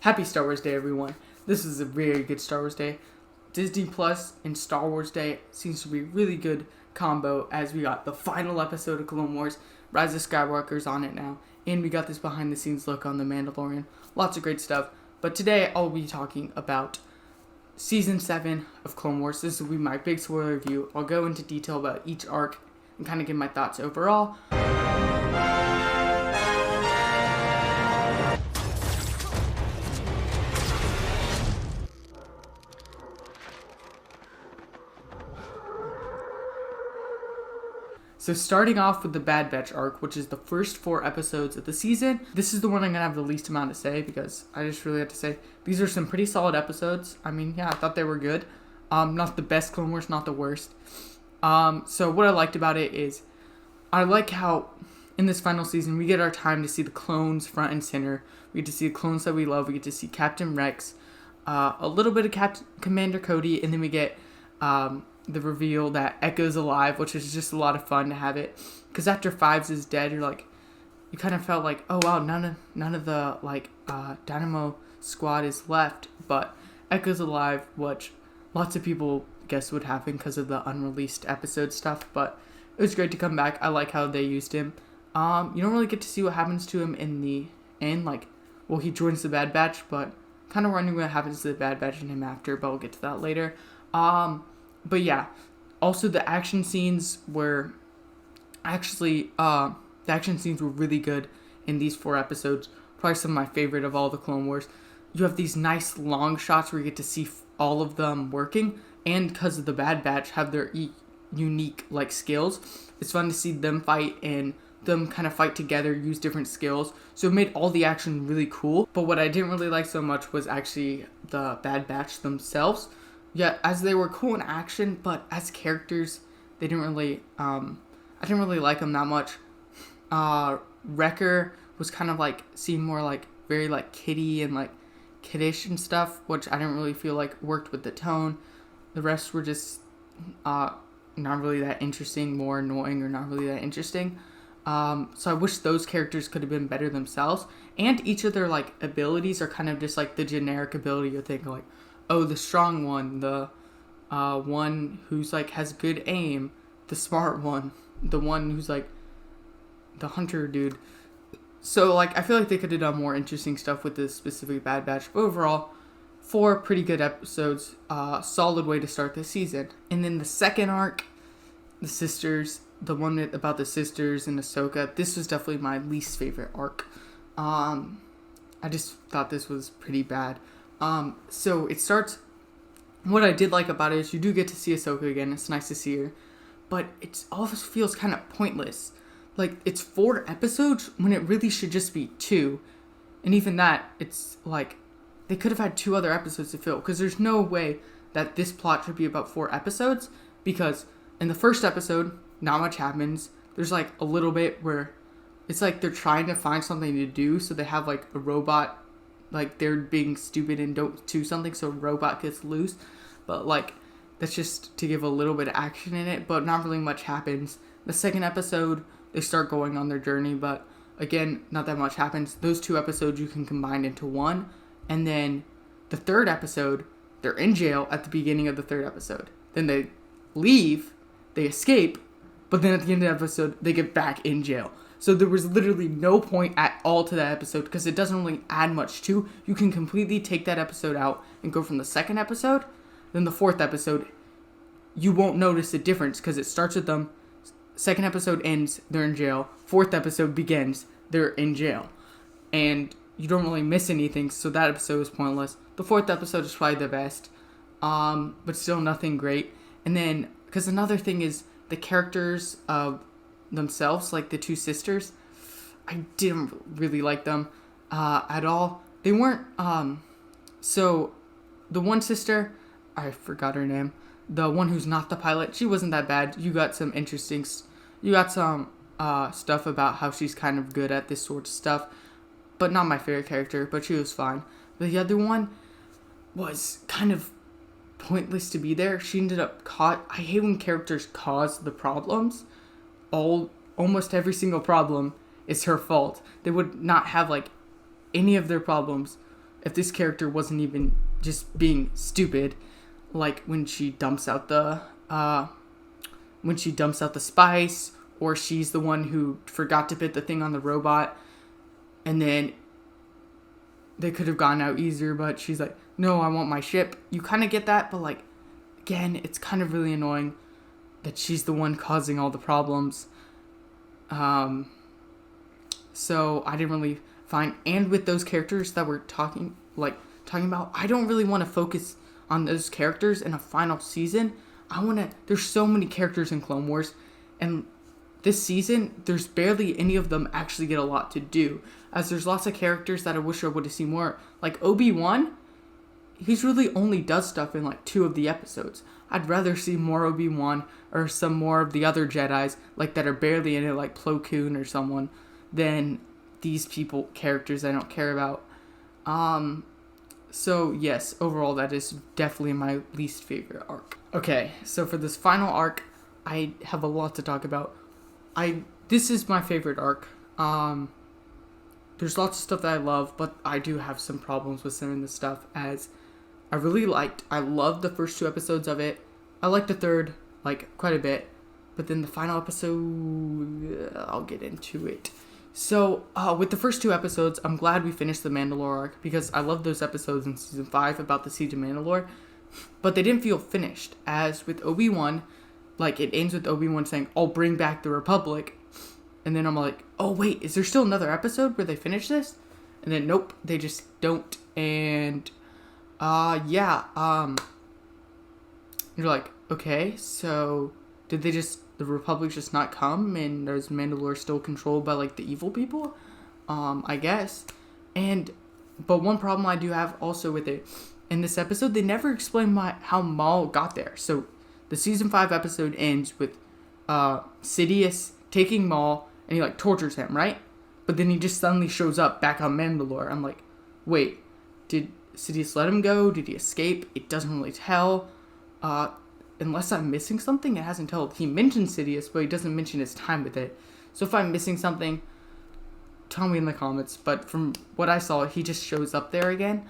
Happy Star Wars Day, everyone. This is a very good Star Wars Day. Disney Plus and Star Wars Day seems to be a really good combo, as we got the final episode of Clone Wars. Rise of Skywalker's on it now, and we got this behind the scenes look on The Mandalorian. Lots of great stuff. But today I'll be talking about Season 7 of Clone Wars. This will be my big spoiler review. I'll go into detail about each arc and kind of give my thoughts overall. So starting off with the Bad Batch arc, which is the first 4 episodes of the season. This is the one I'm going to have the least amount to say because I just really have to say these are some pretty solid episodes. I mean, yeah, I thought they were good. Not the best Clone Wars, not the worst. So what I liked about it is I like how in this final season we get our time to see the clones front and center. We get to see the clones that we love. We get to see Captain Rex, a little bit of Commander Cody, and then we get the reveal that Echo's alive, which is just a lot of fun to have it. Because after Fives is dead, you kind of felt like, oh wow, none of the Dynamo squad is left, but Echo's alive, which lots of people guess would happen because of the unreleased episode stuff. But it was great to come back. I like how they used him. You don't really get to see what happens to him in the end. He joins the Bad Batch, but kind of wondering what happens to the Bad Batch and him after. But we'll get to that later. But yeah, also the action scenes were really good in these 4 episodes. Probably some of my favorite of all the Clone Wars. You have these nice long shots where you get to see all of them working, and because of the Bad Batch have their unique skills. It's fun to see them fight and them kind of fight together, use different skills. So it made all the action really cool. But what I didn't really like so much was actually the Bad Batch themselves. Yeah, as they were cool in action, but as characters, they didn't really, I didn't really like them that much. Wrecker was kind of seemed more very kiddie and kiddish and stuff, which I didn't really feel worked with the tone. The rest were just, not really that interesting, more annoying or not really that interesting. So I wish those characters could have been better themselves. And each of their abilities are kind of just the generic ability you think oh, the strong one, the one who's has good aim, the smart one, the one who's the hunter dude. So I feel they could have done more interesting stuff with this specific Bad Batch. But overall, 4 pretty good episodes, solid way to start the season. And then the second arc, the sisters, the one about the sisters and Ahsoka, this was definitely my least favorite arc. I just thought this was pretty bad. So it starts, what I did like about it is you do get to see Ahsoka again. It's nice to see her, but it always feels kind of pointless. It's 4 episodes when it really should just be 2. And even that, it's they could have had 2 other episodes to fill, because there's no way that this plot should be about 4 episodes, because in the first episode, not much happens. There's a little bit where it's they're trying to find something to do, so they have a robot, they're being stupid and don't do something, so a robot gets loose. But that's just to give a little bit of action in it, but not really much happens. The second episode, they start going on their journey, but again, not that much happens. Those 2 episodes you can combine into 1. And then the third episode, they're in jail at the beginning of the 3rd episode. Then they leave, they escape, but then at the end of the episode, they get back in jail. So there was literally no point at all to that episode, because it doesn't really add much to. You can completely take that episode out and go from the 2nd episode. Then the 4th episode, you won't notice a difference, because it starts with them. 2nd episode ends, they're in jail. 4th episode begins, they're in jail. And you don't really miss anything, so that episode was pointless. The 4th episode is probably the best, but still nothing great. And then, because another thing is the characters of themselves, the 2 sisters, I didn't really like them at all. They weren't, so the one sister, I forgot her name, the one who's not the pilot, she wasn't that bad. You got some stuff about how she's kind of good at this sort of stuff, but not my favorite character, but she was fine. But the other one was kind of pointless to be there. She ended up I hate when characters cause the problems. Almost every single problem is her fault. They would not have any of their problems if this character wasn't even just being stupid, like when she dumps out the spice, or she's the one who forgot to put the thing on the robot, and then they could have gotten out easier, but she's like, no, I want my ship. You kind of get that, but like, again, it's kind of really annoying that she's the one causing all the problems. So I didn't really find, and with those characters that we're talking about, I don't really want to focus on those characters in a final season. There's so many characters in Clone Wars, and this season, there's barely any of them actually get a lot to do, as there's lots of characters that I wish I would have seen more. Like Obi-Wan, he's really only does stuff in like 2 of the episodes. I'd rather see more Obi-Wan or some more of the other Jedis like that are barely in it, like Plo Koon or someone, than these characters I don't care about. So yes, overall that is definitely my least favorite arc. Okay, so for this final arc, I have a lot to talk about. This is my favorite arc. There's lots of stuff that I love, but I do have some problems with some of this stuff, as I loved the first 2 episodes of it. I liked the third, quite a bit. But then the final episode, I'll get into it. So, with the first 2 episodes, I'm glad we finished the Mandalore arc, because I loved those episodes in Season 5 about the Siege of Mandalore. But they didn't feel finished, as with Obi-Wan, it ends with Obi-Wan saying, I'll bring back the Republic. And then I'm like, oh wait, is there still another episode where they finish this? And then nope, they just don't. And you're like, okay, so did the Republic just not come, and is Mandalore still controlled by the evil people? I guess. But one problem I do have also with it, in this episode, they never explain how Maul got there. So the season 5 episode ends with Sidious taking Maul, and he tortures him, right? But then he just suddenly shows up back on Mandalore. I'm like, wait, did Sidious let him go? Did he escape? It doesn't really tell. Unless I'm missing something, it hasn't told. He mentions Sidious, but he doesn't mention his time with it. So if I'm missing something, tell me in the comments. But from what I saw, he just shows up there again.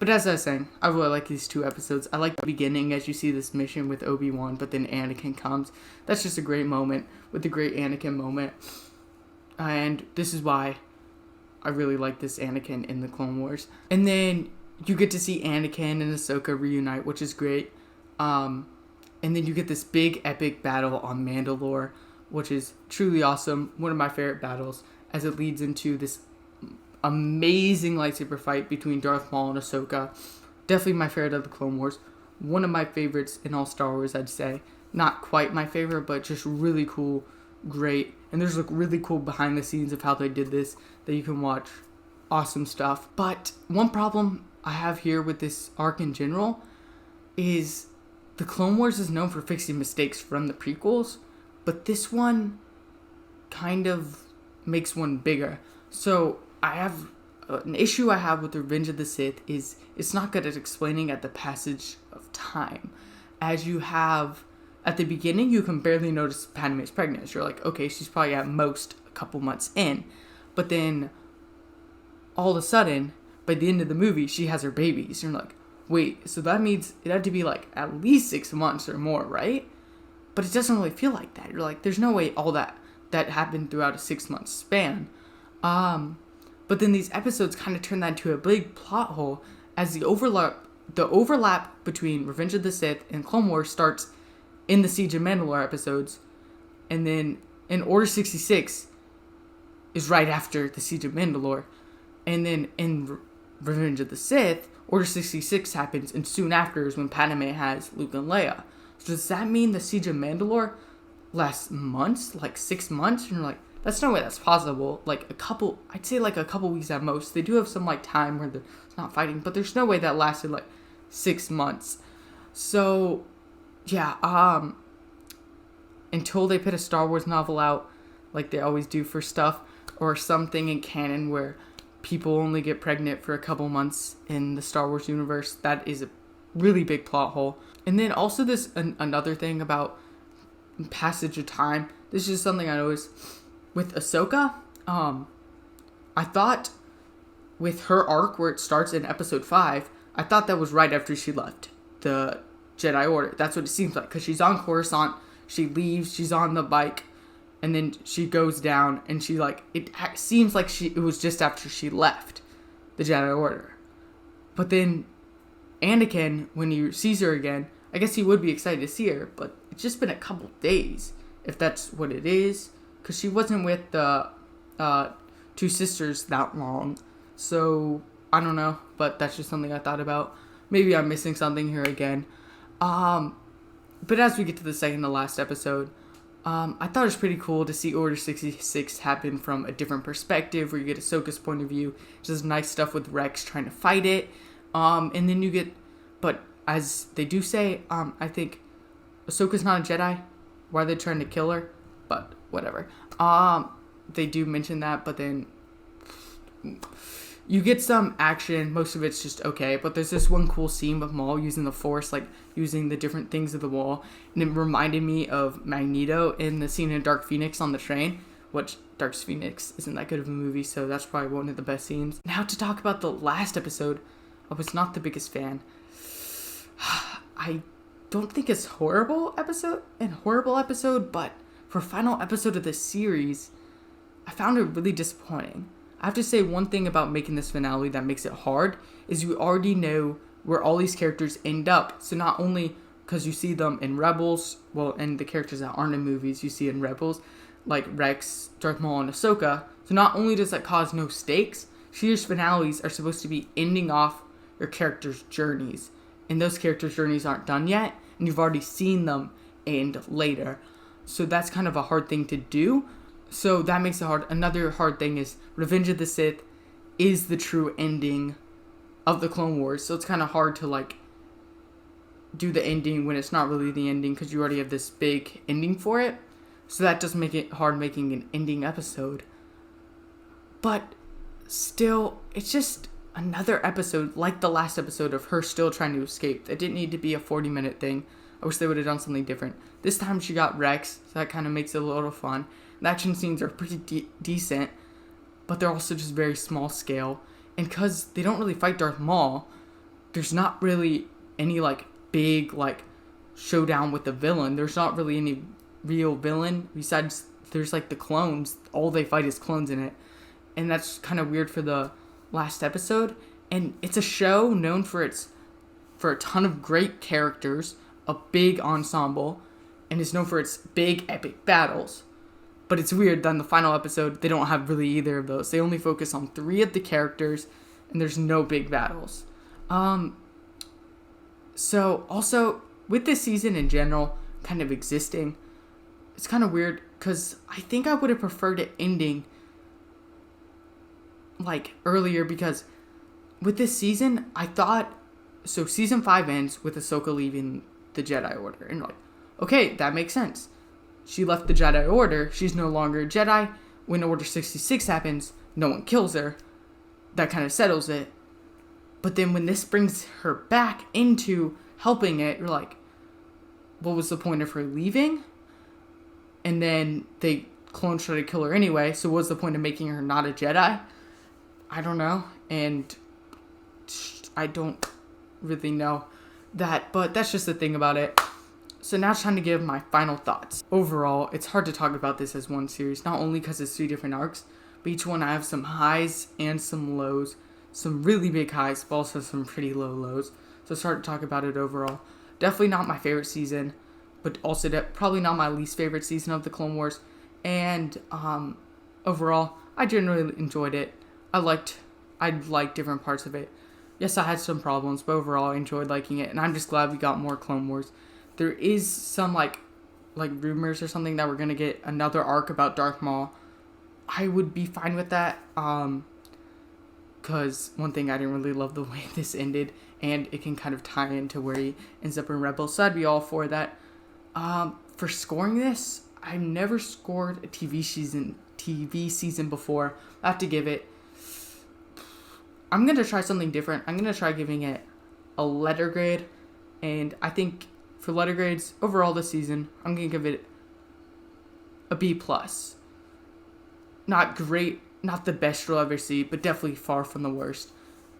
But as I was saying, I really like these 2 episodes. I like the beginning as you see this mission with Obi-Wan, but then Anakin comes. That's just a great moment, with the great Anakin moment. And this is why I really like this Anakin in the Clone Wars. And then you get to see Anakin and Ahsoka reunite, which is great. And then you get this big epic battle on Mandalore, which is truly awesome. One of my favorite battles, as it leads into this amazing lightsaber fight between Darth Maul and Ahsoka. Definitely my favorite of the Clone Wars. One of my favorites in all Star Wars, I'd say. Not quite my favorite, but just really cool, great. And there's really cool behind the scenes of how they did this that you can watch. Awesome stuff. But one problem I have here with this arc in general is the Clone Wars is known for fixing mistakes from the prequels, but this one kind of makes one bigger. So I have an issue I have with Revenge of the Sith is it's not good at explaining at the passage of time. As you have at the beginning, you can barely notice Padme is pregnant. You're like, okay, she's probably at most a couple months in, but then all of a sudden, by the end of the movie, she has her babies. And you're like, wait, so that means it had to be at least 6 months or more, right? But it doesn't really feel like that. You're like, there's no way all that happened throughout a 6-month span. But then these episodes kind of turn that into a big plot hole, as the overlap between Revenge of the Sith and Clone Wars starts in the Siege of Mandalore episodes, and then in Order 66 is right after the Siege of Mandalore, and then in Revenge of the Sith, Order 66 happens, and soon after is when Padme has Luke and Leia. So does that mean the Siege of Mandalore lasts months, 6 months? And you're like, that's no way that's possible. I'd say a couple weeks at most. They do have some time where they're not fighting, but there's no way that lasted 6 months. So yeah, until they put a Star Wars novel out, like they always do for stuff, or something in canon where people only get pregnant for a couple months in the Star Wars universe, that is a really big plot hole. And then also another thing about passage of time. This is something I noticed with Ahsoka. I thought with her arc where it starts in episode 5, I thought that was right after she left the Jedi Order. That's what it seems like, because she's on Coruscant, she leaves, she's on the bike, and then she goes down, and she like, it seems like it was just after she left the Jedi Order. But then Anakin, when he sees her again, I guess he would be excited to see her, but it's just been a couple days, if that's what it is, because she wasn't with the two sisters that long. So I don't know, but that's just something I thought about. Maybe I'm missing something here again. But as we get to the second to last episode, I thought it was pretty cool to see Order 66 happen from a different perspective, where you get Ahsoka's point of view. Just nice stuff with Rex trying to fight it. And then you get, but as they do say, I think Ahsoka's not a Jedi. Why are they trying to kill her? But whatever. They do mention that, but then you get some action. Most of it's just okay, but there's this one cool scene with Maul using the Force, like using the different things of the wall, and it reminded me of Magneto in the scene in Dark Phoenix on the train, which Dark Phoenix isn't that good of a movie, so that's probably one of the best scenes. Now to talk about the last episode, I was not the biggest fan. I don't think it's a horrible episode, but for final episode of this series, I found it really disappointing. I have to say one thing about making this finale that makes it hard is you already know where all these characters end up. So not only because you see them in Rebels, well, and the characters that aren't in movies you see in Rebels, like Rex, Darth Maul, and Ahsoka. So not only does that cause no stakes, series finales are supposed to be ending off your characters' journeys. And those characters' journeys aren't done yet, and you've already seen them end later. So that's kind of a hard thing to do. So that makes it hard. Another hard thing is Revenge of the Sith is the true ending of the Clone Wars. So it's kind of hard to like do the ending when it's not really the ending, because you already have this big ending for it. So that does make it hard making an ending episode. But still, it's just another episode like the last episode of her still trying to escape. It didn't need to be a 40-minute thing. I wish they would have done something different. This time she got Rex, so that kind of makes it a little fun. The action scenes are pretty decent, but they're also just very small scale. And because they don't really fight Darth Maul, there's not really any like big like showdown with the villain. There's not really any real villain besides there's like the clones. All they fight is clones in it, and that's kind of weird for the last episode. And it's a show known for a ton of great characters, a big ensemble, and it's known for its big epic battles. But it's weird that in the final episode, they don't have really either of those. They only focus on 3 of the characters, and there's no big battles. So, also, with this season in general, kind of existing, it's kind of weird, because I think I would have preferred it ending, like, earlier, because with this season, I thought, so season 5 ends with Ahsoka leaving the Jedi Order, and like, okay, that makes sense. She left the Jedi Order. She's no longer a Jedi. When Order 66 happens, no one kills her. That kind of settles it. But then when this brings her back into helping it, you're like, what was the point of her leaving? And then clones try to kill her anyway, so what's the point of making her not a Jedi? I don't know. And I don't really know that, but that's just the thing about it. So now it's time to give my final thoughts. Overall, it's hard to talk about this as one series, not only because it's 3 different arcs, but each one I have some highs and some lows. Some really big highs, but also some pretty low lows. So it's hard to talk about it overall. Definitely not my favorite season, but also probably not my least favorite season of the Clone Wars. And overall, I generally enjoyed it. I liked different parts of it. Yes, I had some problems, but overall I enjoyed liking it, and I'm just glad we got more Clone Wars. There is some like rumors or something that we're gonna get another arc about Darth Maul. I would be fine with that, because one thing, I didn't really love the way this ended, and it can kind of tie into where he ends up in Rebels, so I'd be all for that. For scoring this, I've never scored a TV season before. I have to give it, I'm gonna try something different. I'm gonna try giving it a letter grade, and I think for letter grades overall this season, I'm gonna give it a B+. Not great, not the best you'll ever see, but definitely far from the worst.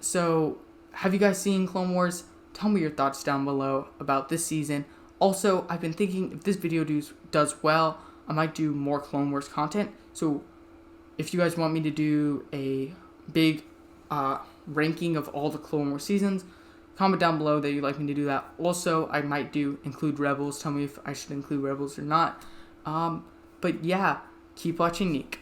So, have you guys seen Clone Wars? Tell me your thoughts down below about this season. Also, I've been thinking if this video does well, I might do more Clone Wars content. So, if you guys want me to do a big ranking of all the Clone Wars seasons, comment down below that you'd like me to do that. Also, I might include Rebels. Tell me if I should include Rebels or not. But yeah, keep watching NEEK.